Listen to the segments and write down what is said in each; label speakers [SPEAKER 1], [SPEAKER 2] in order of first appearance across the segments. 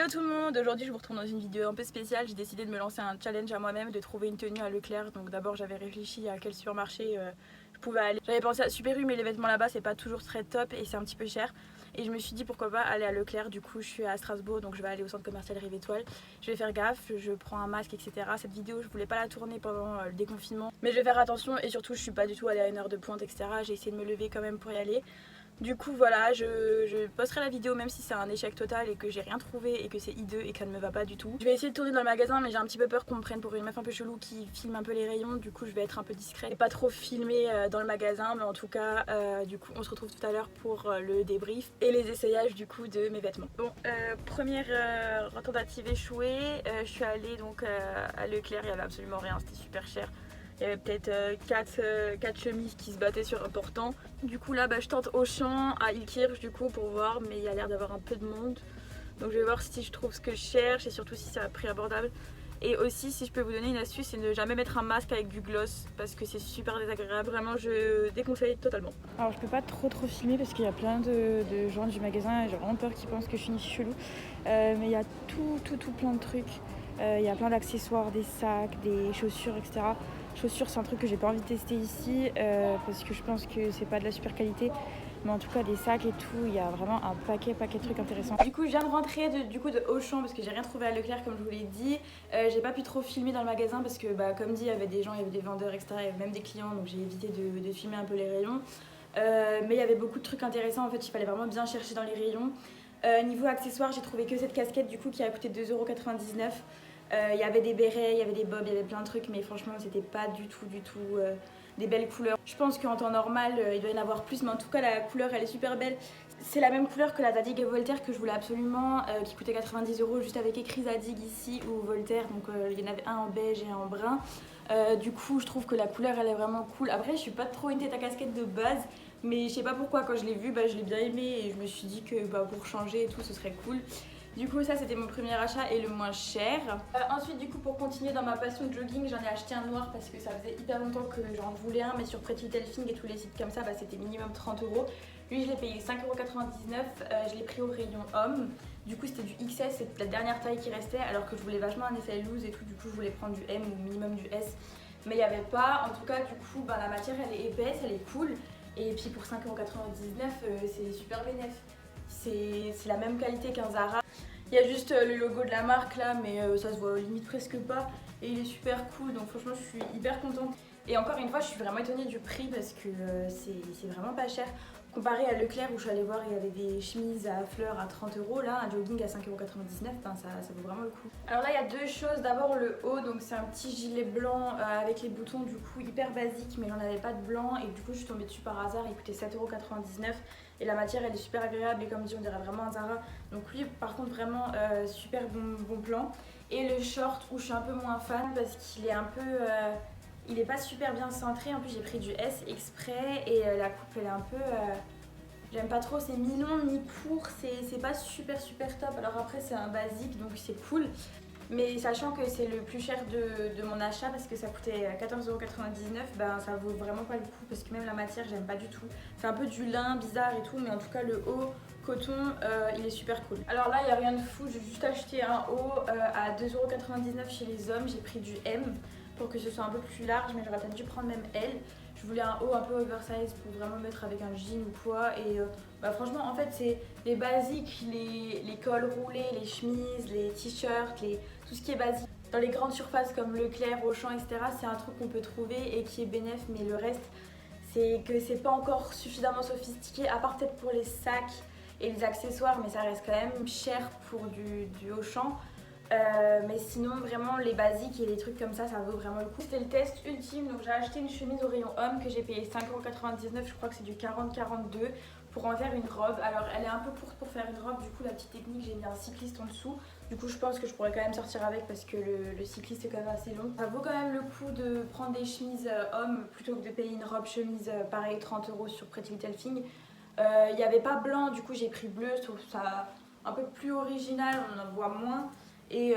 [SPEAKER 1] Hello tout le monde, aujourd'hui je vous retrouve dans une vidéo un peu spéciale. J'ai décidé de me lancer un challenge à moi-même, de trouver une tenue à Leclerc. Donc d'abord j'avais réfléchi à quel supermarché je pouvais aller. J'avais pensé à Super U, mais les vêtements là-bas c'est pas toujours très top et c'est un petit peu cher. Et je me suis dit pourquoi pas aller à Leclerc. Du coup je suis à Strasbourg, donc je vais aller au centre commercial Rive Étoile. Je vais faire gaffe, je prends un masque, etc. Cette vidéo je voulais pas la tourner pendant le déconfinement, mais je vais faire attention et surtout je suis pas du tout allée à une heure de pointe, etc. J'ai essayé de me lever quand même pour y aller. Du coup voilà, je posterai la vidéo même si c'est un échec total et que j'ai rien trouvé et que c'est hideux et que ça ne me va pas du tout. Je vais essayer de tourner dans le magasin, mais j'ai un petit peu peur qu'on me prenne pour une meuf un peu chelou qui filme un peu les rayons. Du coup je vais être un peu discrète et pas trop filmer dans le magasin, mais en tout cas du coup on se retrouve tout à l'heure pour le débrief et les essayages du coup de mes vêtements. Bon, première tentative échouée, je suis allée donc à Leclerc, il y avait absolument rien, c'était super cher. Il y avait peut-être 4 chemises qui se battaient sur un portant. Du coup là je tente Auchan à Ilkirch du coup pour voir, mais il y a l'air d'avoir un peu de monde. Donc je vais voir si je trouve ce que je cherche et surtout si c'est à prix abordable. Et aussi si je peux vous donner une astuce, c'est de ne jamais mettre un masque avec du gloss parce que c'est super désagréable. Vraiment je déconseille totalement. Alors je peux pas trop filmer parce qu'il y a plein de gens du magasin et j'ai vraiment peur qu'ils pensent que je suis une chelou. Mais il y a tout plein de trucs. Il y a plein d'accessoires, des sacs, des chaussures, etc. Chaussures c'est un truc que j'ai pas envie de tester ici parce que je pense que c'est pas de la super qualité, mais en tout cas des sacs et tout, il y a vraiment un paquet de trucs intéressants. Du coup je viens de rentrer de Auchan parce que j'ai rien trouvé à Leclerc comme je vous l'ai dit. J'ai pas pu trop filmer dans le magasin parce que comme dit il y avait des gens, il y avait des vendeurs etc, il y avait même des clients, donc j'ai évité de filmer un peu les rayons. Mais il y avait beaucoup de trucs intéressants, en fait il fallait vraiment bien chercher dans les rayons. Niveau accessoires j'ai trouvé que cette casquette du coup qui a coûté 2,99 €. Il y avait des bérets, il y avait des bobs, il y avait plein de trucs, mais franchement c'était pas du tout des belles couleurs. Je pense qu'en temps normal il doit y en avoir plus, mais en tout cas la couleur elle est super belle. C'est la même couleur que la Zadig et Voltaire que je voulais absolument, qui coûtait 90 € juste avec écrit Zadig ici ou Voltaire, donc il y en avait un en beige et un en brun. Du coup je trouve que la couleur elle est vraiment cool. Après je suis pas trop une tête à casquette de base, mais je sais pas pourquoi quand je l'ai vu je l'ai bien aimé et je me suis dit que pour changer et tout ce serait cool. Du coup ça c'était mon premier achat et le moins cher. Ensuite du coup pour continuer dans ma passion de jogging, j'en ai acheté un noir parce que ça faisait hyper longtemps que j'en voulais un, mais sur Pretty Little Thing et tous les sites comme ça c'était minimum 30 €. Lui je l'ai payé 5,99 €, je l'ai pris au rayon homme. Du coup c'était du XS, c'est la dernière taille qui restait alors que je voulais vachement un effet loose et tout, du coup je voulais prendre du M ou minimum du S. Mais il n'y avait pas, en tout cas du coup la matière elle est épaisse, elle est cool. Et puis pour 5,99 € c'est super bénéf. C'est la même qualité qu'un Zara. Il y a juste le logo de la marque là, mais ça se voit limite presque pas. Et il est super cool, donc franchement je suis hyper contente. Et encore une fois je suis vraiment étonnée du prix parce que c'est vraiment pas cher. Comparé à Leclerc où je suis allée voir, il y avait des chemises à fleurs à 30 €, là un jogging à 5,99 €, ça vaut vraiment le coup. Alors là il y a deux choses, d'abord le haut, donc c'est un petit gilet blanc avec les boutons du coup hyper basique, mais j'en avais pas de blanc et du coup je suis tombée dessus par hasard, il coûtait 7,99 € et la matière elle est super agréable et comme dit on dirait vraiment un Zara. Donc lui par contre vraiment super bon plan. Et le short où je suis un peu moins fan parce qu'il est un peu... il est pas super bien centré, en plus j'ai pris du S exprès et la coupe elle est un peu... j'aime pas trop, c'est mi-long, mi-court, c'est pas super top. Alors après c'est un basique donc c'est cool. Mais sachant que c'est le plus cher de mon achat parce que ça coûtait 14,99 €, ça vaut vraiment pas le coup parce que même la matière j'aime pas du tout. C'est un peu du lin bizarre et tout, mais en tout cas le haut coton il est super cool. Alors là il n'y a rien de fou, j'ai juste acheté un haut à 2,99 € chez les hommes, j'ai pris du M pour que ce soit un peu plus large, mais j'aurais peut-être dû prendre même L. Je voulais un haut un peu oversize pour vraiment mettre avec un jean ou quoi. Et franchement en fait c'est les basiques, les cols roulés, les chemises, les t-shirts, tout ce qui est basique. Dans les grandes surfaces comme Leclerc, Auchan, etc. c'est un truc qu'on peut trouver et qui est bénéf, mais le reste c'est que c'est pas encore suffisamment sophistiqué, à part peut-être pour les sacs et les accessoires, mais ça reste quand même cher pour du Auchan. Mais sinon vraiment les basiques et les trucs comme ça vaut vraiment le coup. C'était le test ultime, donc j'ai acheté une chemise au rayon homme que j'ai payé 5,99 €, je crois que c'est du 40-42 pour en faire une robe. Alors elle est un peu courte pour faire une robe, du coup la petite technique j'ai mis un cycliste en dessous. Du coup je pense que je pourrais quand même sortir avec parce que le cycliste est quand même assez long. Ça vaut quand même le coup de prendre des chemises hommes plutôt que de payer une robe chemise pareil 30 € sur Pretty Little Thing. Il n'y avait pas blanc, du coup j'ai pris bleu, je trouve ça un peu plus original, on en voit moins. Et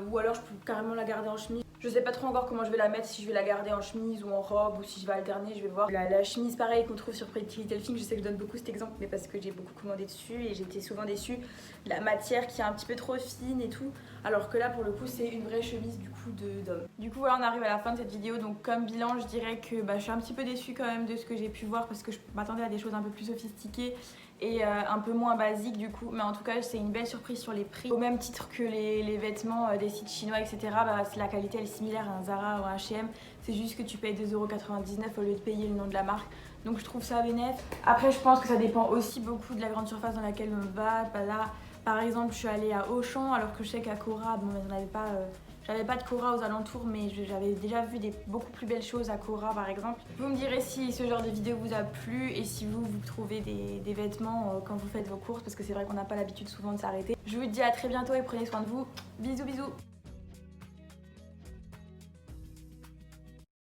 [SPEAKER 1] ou alors je peux carrément la garder en chemise. Je sais pas trop encore comment je vais la mettre, si je vais la garder en chemise ou en robe ou si je vais alterner, je vais voir. La chemise pareil qu'on trouve sur Pretty Little Thing, je sais que je donne beaucoup cet exemple mais parce que j'ai beaucoup commandé dessus et j'étais souvent déçue. La matière qui est un petit peu trop fine et tout, alors que là pour le coup c'est une vraie chemise du coup d'homme. Du coup voilà, on arrive à la fin de cette vidéo, donc comme bilan je dirais que je suis un petit peu déçue quand même de ce que j'ai pu voir parce que je m'attendais à des choses un peu plus sophistiquées et un peu moins basique du coup, mais en tout cas c'est une belle surprise sur les prix. Au même titre que les vêtements des sites chinois etc, la qualité elle est similaire à un Zara ou un H&M, c'est juste que tu payes 2,99 € au lieu de payer le nom de la marque, donc je trouve ça bénéf. Après je pense que ça dépend aussi beaucoup de la grande surface dans laquelle on va. Là par exemple je suis allée à Auchan alors que je sais qu'à Cora, bon on n'avait pas... J'avais pas de Cora aux alentours mais j'avais déjà vu des beaucoup plus belles choses à Cora par exemple. Vous me direz si ce genre de vidéo vous a plu et si vous trouvez des vêtements quand vous faites vos courses parce que c'est vrai qu'on n'a pas l'habitude souvent de s'arrêter. Je vous dis à très bientôt et prenez soin de vous. Bisous bisous.